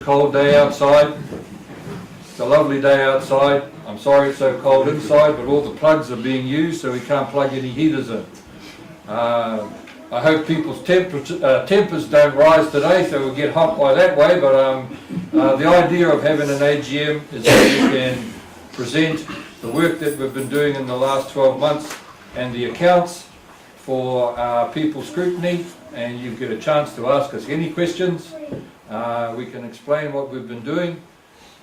cold day outside. It's a lovely day outside. I'm sorry it's so cold inside, but all the plugs are being used, so we can't plug any heaters in. I hope people's tempers don't rise today, so we'll get hot by that way, but the idea of having an AGM is that we can present the work that we've been doing in the last 12 months and the accounts for people's scrutiny, and you get a chance to ask us any questions. We can explain what we've been doing,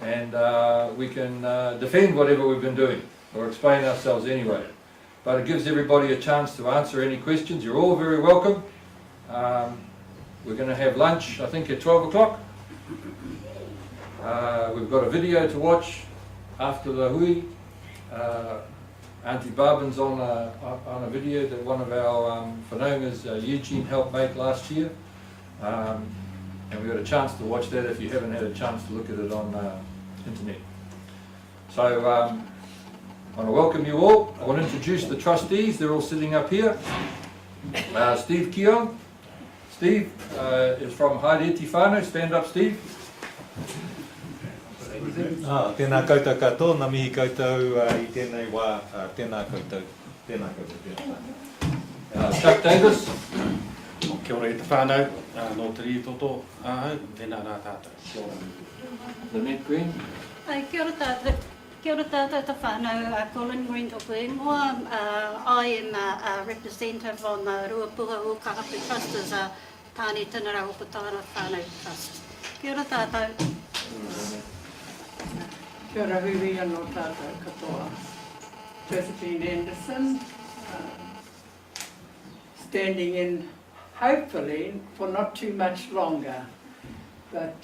and we can defend whatever we've been doing, or explain ourselves anyway. But it gives everybody a chance to answer any questions. You're all very welcome. We're going to have lunch, I think, at 12 o'clock. We've got a video to watch after the hui. Auntie Barbin's on a video that one of our whanaungas, Eugene, helped make last year. And we got a chance to watch that if you haven't had a chance to look at it on internet. So I want to welcome you all. I want to introduce the trustees. They're all sitting up here. Steve Keong. Steve is from Haere Iti Whānau. Stand up, Steve. Tēnā koutou katoa, nā mihi koutou I tēnei wā, tēnā koutou, tēnā koutou. Chuck Davis. Kia ora i te whānau, nō te ri toto, tēnā rā tātou. Kia ora. Lynette Green. Kia ora tātou. Kia ora tātou te whānau, Colin Green tōku ingoa. I am a representative on the Ruapuha Ōkahapu Trust as a Tāne Tinara Opatara Whānau Trust. Kia ora tātou. Kia ora hui anō tātou katoa. Josephine Anderson, standing in, hopefully, for not too much longer, but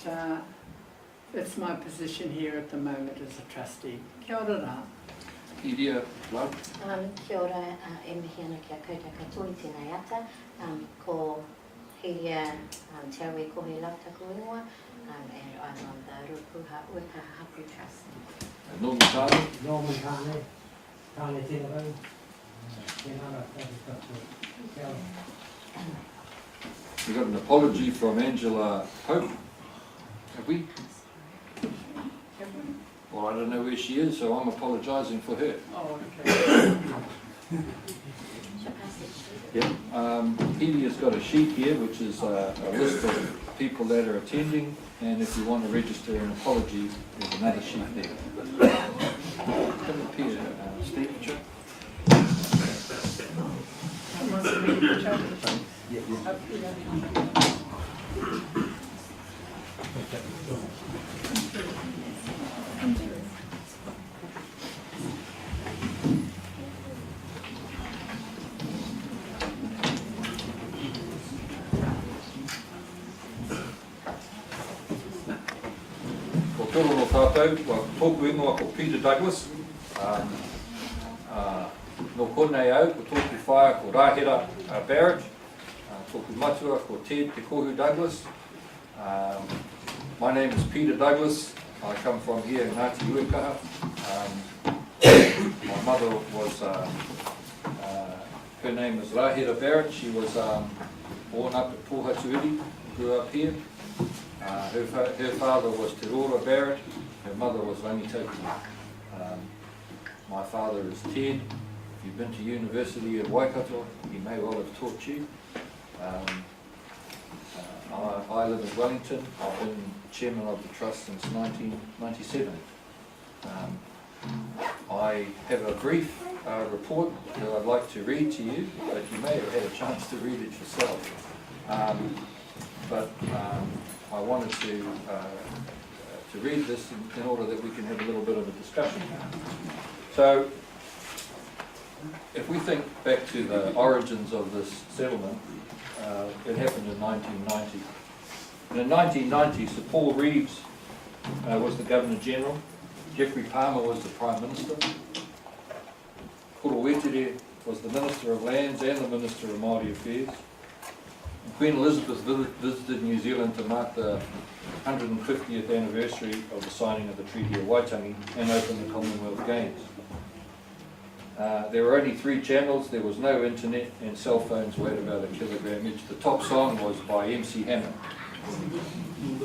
that's my position here at the moment as a trustee. Kia ora rā. Iria Love. Kia ora, e mihi ana kia koutou katoa I tēnei ata, ko Hiria Te Aue Kohe Lautaku Ingoa, and I'm on the Ruapuha Ōkahapu Trust. Norman Tāne. Norman Tāne, Tāne Tinarau, Tēnara Tātou Kia ora. We got an apology from Angela Pope. Have we? Well, I don't know where she is, so I'm apologising for her. Oh, okay. Yeah. Helia's got a sheet here, which is a list of people that are attending, and if you want to register an apology, there's another sheet there. Come up here, Steve. Ko tōru no tātou, tōku ingoa ko Peter Douglas. No konei au, ko tōku whaia ko Rahera Barrett. Tōku matua ko Ted Te Kohu Douglas. My name is Peter Douglas. I come from here in Ngāti Uekaha. My mother was, her name is Rahera Barrett. She was born up at Pohatuiri, grew up here. Her father was Te Rora Barrett, her mother was Rangitoki. My father is Ted. If you've been to university at Waikato, he may well have taught you. I live in Wellington. I've been chairman of the trust since 1997. I have a brief report that I'd like to read to you, but you may have had a chance to read it yourself. I wanted to read this in order that we can have a little bit of a discussion. So, if we think back to the origins of this settlement, it happened in 1990. And in 1990, Sir Paul Reeves was the Governor General, Geoffrey Palmer was the Prime Minister, Koro Wetere was the Minister of Lands and the Minister of Māori Affairs. And Queen Elizabeth visited New Zealand to mark the 150th anniversary of the signing of the Treaty of Waitangi and open the Commonwealth Games. There were only 3 channels, there was no internet, and cell phones weighed about a kilogram each. The top song was by MC Hammer.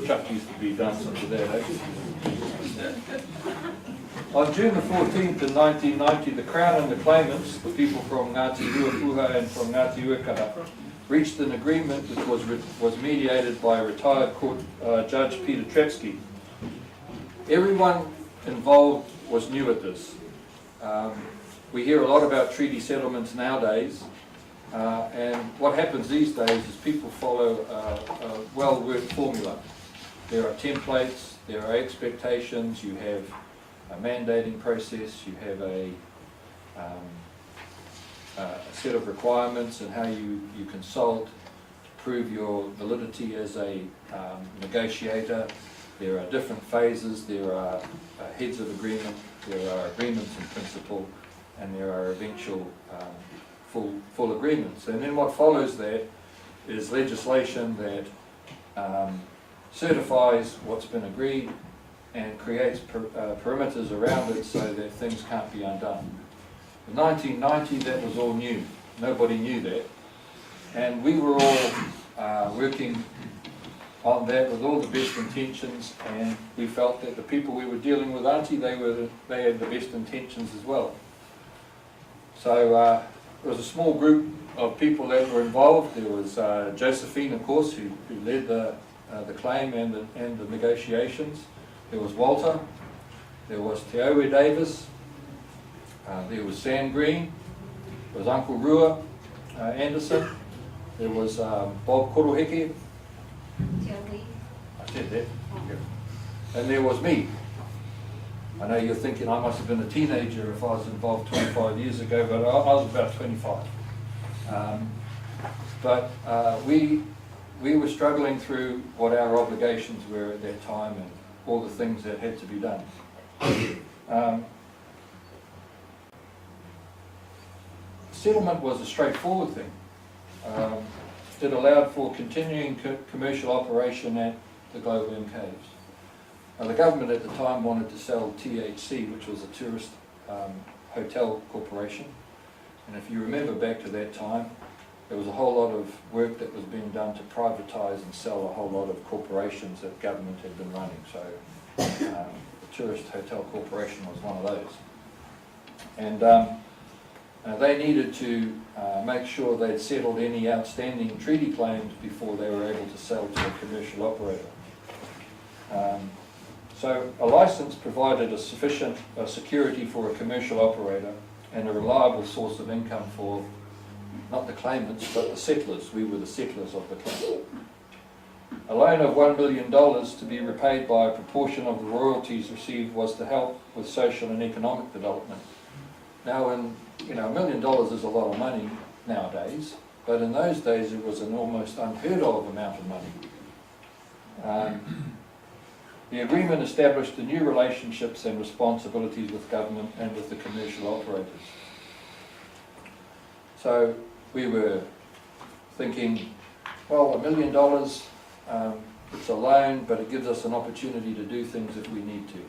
Chuck used to be dancing to that, eh? On June the 14th in 1990, the Crown and the claimants, the people from Ngāti Ruapuha and from Ngāti Uekaha, reached an agreement which was mediated by retired court Judge Peter Trepsky. Everyone involved was new at this. We hear a lot about treaty settlements nowadays, and what happens these days is people follow a well-worked formula. There are templates, there are expectations, you have a mandating process, you have a set of requirements and how you consult to prove your validity as a negotiator. There are different phases, there are heads of agreement, there are agreements in principle, and there are eventual full agreements. And then what follows that is legislation that certifies what's been agreed and creates perimeters around it so that things can't be undone. In 1990 that was all new. Nobody knew that. And we were all working on that with all the best intentions, and we felt that the people we were dealing with, Auntie, they had the best intentions as well. So it was a small group of people that were involved. There was Josephine, of course, who led the claim and the negotiations. There was Walter, there was Te Aue Davis, there was Sam Green, there was Uncle Rua Anderson, there was Bob Koroheke, I said that, and there was me. I know you're thinking I must have been a teenager if I was involved 25 years ago, but I was about 25. We were struggling through what our obligations were at that time and all the things that had to be done. Settlement was a straightforward thing. It allowed for continuing commercial operation at the Global M Caves. Now, the government at the time wanted to sell THC, which was a tourist hotel corporation. And if you remember back to that time, there was a whole lot of work that was being done to privatise and sell a whole lot of corporations that government had been running. So the Tourist Hotel Corporation was one of those. And they needed to make sure they'd settled any outstanding treaty claims before they were able to sell to a commercial operator. So a licence provided a sufficient security for a commercial operator and a reliable source of income for not the claimants, but the settlers. We were the settlers of the claim. A loan of $1 million to be repaid by a proportion of the royalties received was to help with social and economic development. Now, $1 million is a lot of money nowadays, but in those days it was an almost unheard of amount of money. The agreement established the new relationships and responsibilities with government and with the commercial operators. So we were thinking, well, $1 million, it's a loan, but it gives us an opportunity to do things if we need to.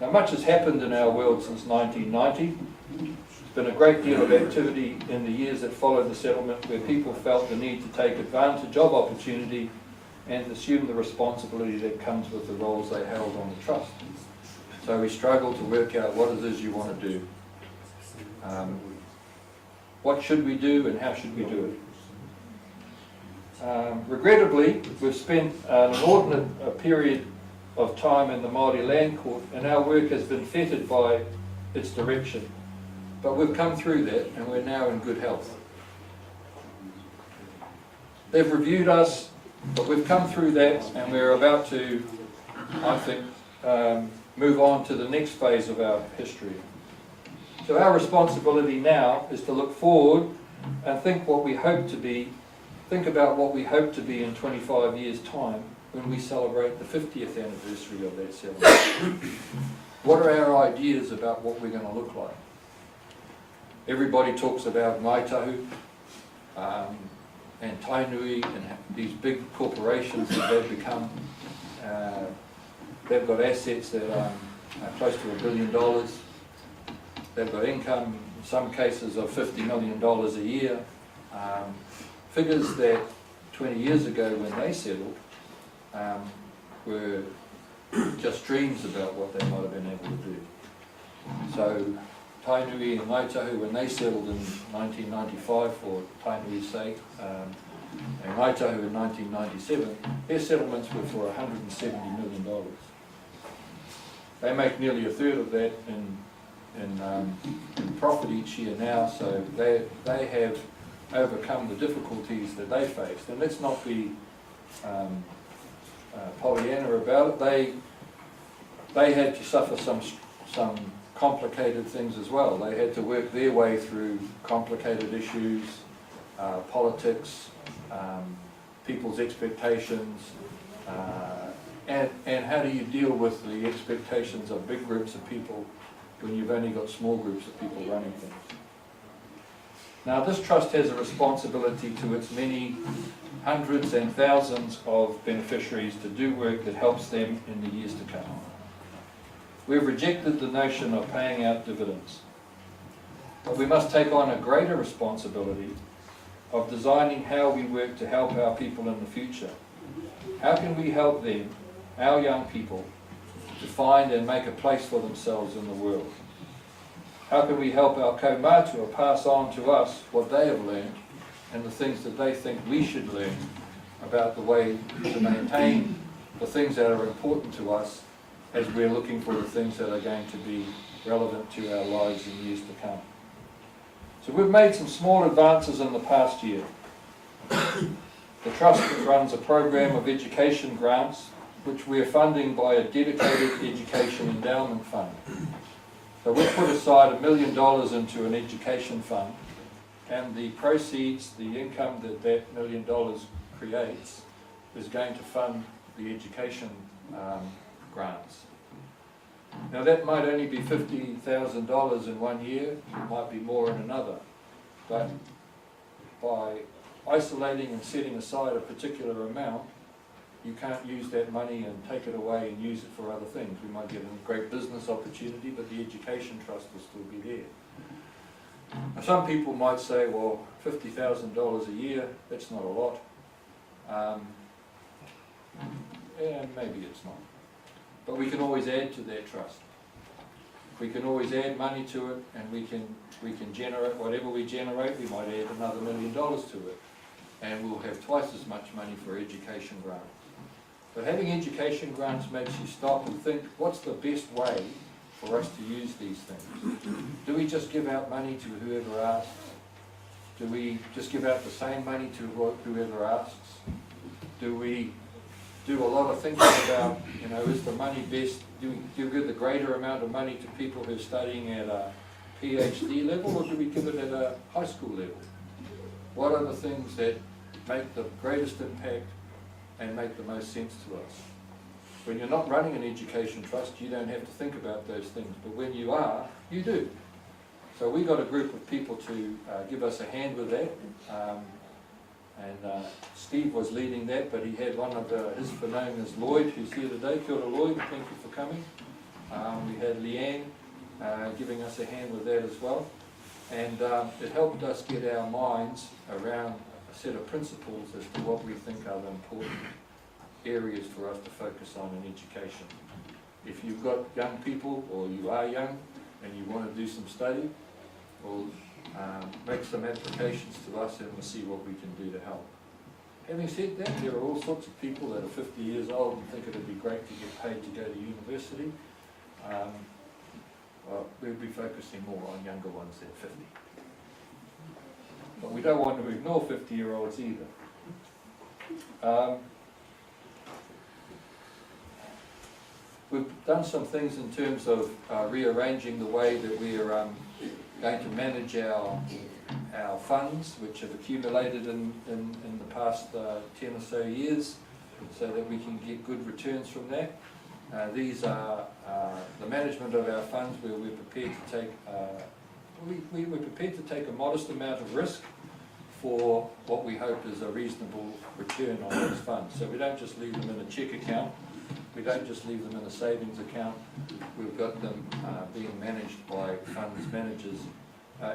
Now, much has happened in our world since 1990. There's been a great deal of activity in the years that followed the settlement where people felt the need to take advantage of opportunity and assume the responsibility that comes with the roles they held on the trust. So we struggle to work out what it is you want to do. What should we do and how should we do it? Regrettably, we've spent an inordinate period of time in the Māori Land Court, and our work has been fettered by its direction. But we've come through that and we're now in good health. They've reviewed us, but we've come through that and we're about to, I think, move on to the next phase of our history. So our responsibility now is to look forward and think about what we hope to be in 25 years' time when we celebrate the 50th anniversary of that settlement. What are our ideas about what we're going to look like? Everybody talks about Ngāi Tahu and Tainui and these big corporations that they've become. They've got assets that are close to $1 billion. They've got income, in some cases, of $50 million a year. Figures that 20 years ago when they settled were just dreams about what they might have been able to do. So Tainui and Ngaitahu, when they settled in 1995 for Tainui's sake, and Ngaitahu in 1997, their settlements were for $170 million. They make nearly a third of that in profit each year now, so they have overcome the difficulties that they faced. And let's not be Pollyanna about it. They had to suffer some complicated things as well. They had to work their way through complicated issues, politics, people's expectations, and how do you deal with the expectations of big groups of people when you've only got small groups of people running things. Now this trust has a responsibility to its many hundreds and thousands of beneficiaries to do work that helps them in the years to come. We've rejected the notion of paying out dividends, but we must take on a greater responsibility of designing how we work to help our people in the future. How can we help them, our young people, to find and make a place for themselves in the world? How can we help our kaumātua pass on to us what they have learned and the things that they think we should learn about the way to maintain the things that are important to us as we're looking for the things that are going to be relevant to our lives in years to come. So we've made some small advances in the past year. The Trust runs a program of education grants which we are funding by a dedicated education endowment fund. So we've put aside $1 million into an education fund, and the proceeds, the income that $1 million creates, is going to fund the education grants. Now that might only be $50,000 in one year, it might be more in another, but by isolating and setting aside a particular amount, you can't use that money and take it away and use it for other things. We might get a great business opportunity, but the education trust will still be there. Now, some people might say, well, $50,000 a year, that's not a lot. And maybe it's not. But we can always add to that trust. We can always add money to it, and we can generate whatever we generate. We might add another $1 million to it, and we'll have twice as much money for education grants. But having education grants makes you stop and think, what's the best way for us to use these things? Do we just give out money to whoever asks? Do we just give out the same money to whoever asks? Do we do a lot of thinking about, is the money best? Do we give the greater amount of money to people who are studying at a PhD level, or do we give it at a high school level? What are the things that make the greatest impact and make the most sense to us? When you're not running an education trust, you don't have to think about those things, but when you are, you do. So we got a group of people to give us a hand with that, and Steve was leading that, but he had one of his known as Lloyd, who's here today. Kia ora Lloyd, thank you for coming. We had Leanne giving us a hand with that as well, and it helped us get our minds around a set of principles as to what we think are the important areas for us to focus on in education. If you've got young people, or you are young, and you want to do some study, we'll make some applications to us and we'll see what we can do to help. Having said that, there are all sorts of people that are 50 years old and think it would be great to get paid to go to university. Well, we'll be focusing more on younger ones than 50. But we don't want to ignore 50-year-olds either. We've done some things in terms of rearranging the way that we are going to manage our funds, which have accumulated in the past 10 or so years, so that we can get good returns from that. These are the management of our funds, where we're prepared to take we're prepared to take a modest amount of risk for what we hope is a reasonable return on those funds. So we don't just leave them in a check account, we don't just leave them in a savings account, we've got them being managed by funds managers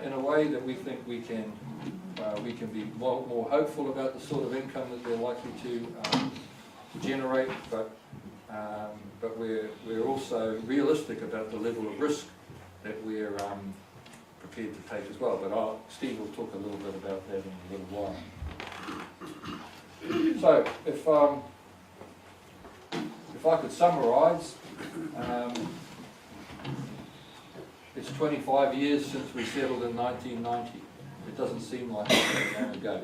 in a way that we think we can be more hopeful about the sort of income that they're likely to to generate, but we're also realistic about the level of risk that we're prepared to take as well. But Steve will talk a little bit about that in a little while. So, if I could summarise, it's 25 years since we settled in 1990. It doesn't seem like that long ago.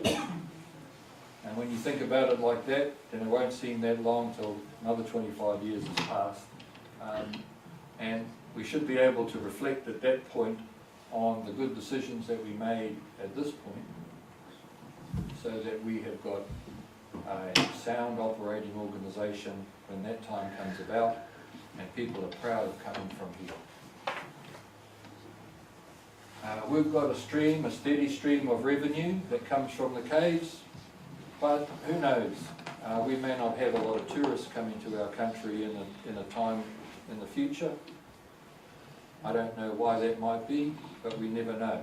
And when you think about it like that, then it won't seem that long till another 25 years has passed. And we should be able to reflect at that point on the good decisions that we made at this point, so that we have got a sound operating organisation when that time comes about, and people are proud of coming from here. We've got a steady stream of revenue that comes from the caves, but who knows? We may not have a lot of tourists coming to our country in a time in the future. I don't know why that might be, but we never know.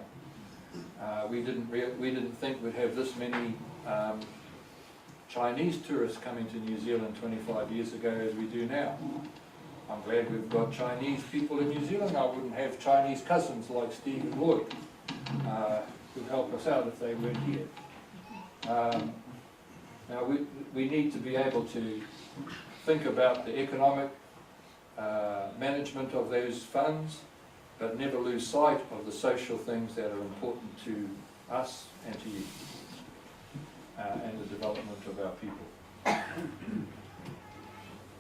We didn't think we'd have this many Chinese tourists coming to New Zealand 25 years ago as we do now. I'm glad we've got Chinese people in New Zealand. I wouldn't have Chinese cousins like Steve and Lloyd who'd help us out if they weren't here. Now we need to be able to think about the economic management of those funds, but never lose sight of the social things that are important to us and to you, and the development of our people.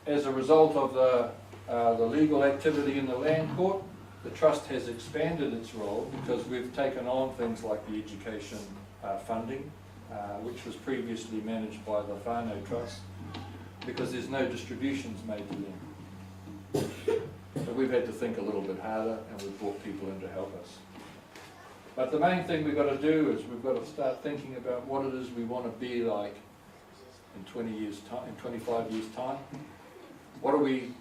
As a result of the legal activity in the land court, the trust has expanded its role because we've taken on things like the education funding, which was previously managed by the whānau trust, because there's no distributions made to them. So we've had to think a little bit harder, and we've brought people in to help us. But the main thing we've got to do is we've got to start thinking about what it is we want to be like in 20 years' time, in 25 years' time. What do we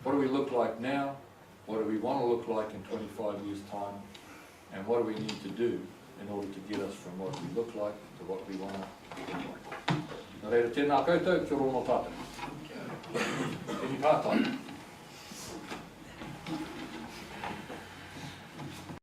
look like now? What do we want to look like in 25 years' time? And what do we need to do in order to get us from what we look like to what we want to look like? Nō reira, tēnā koutou, kia ora no tātou. Tēnā tātou.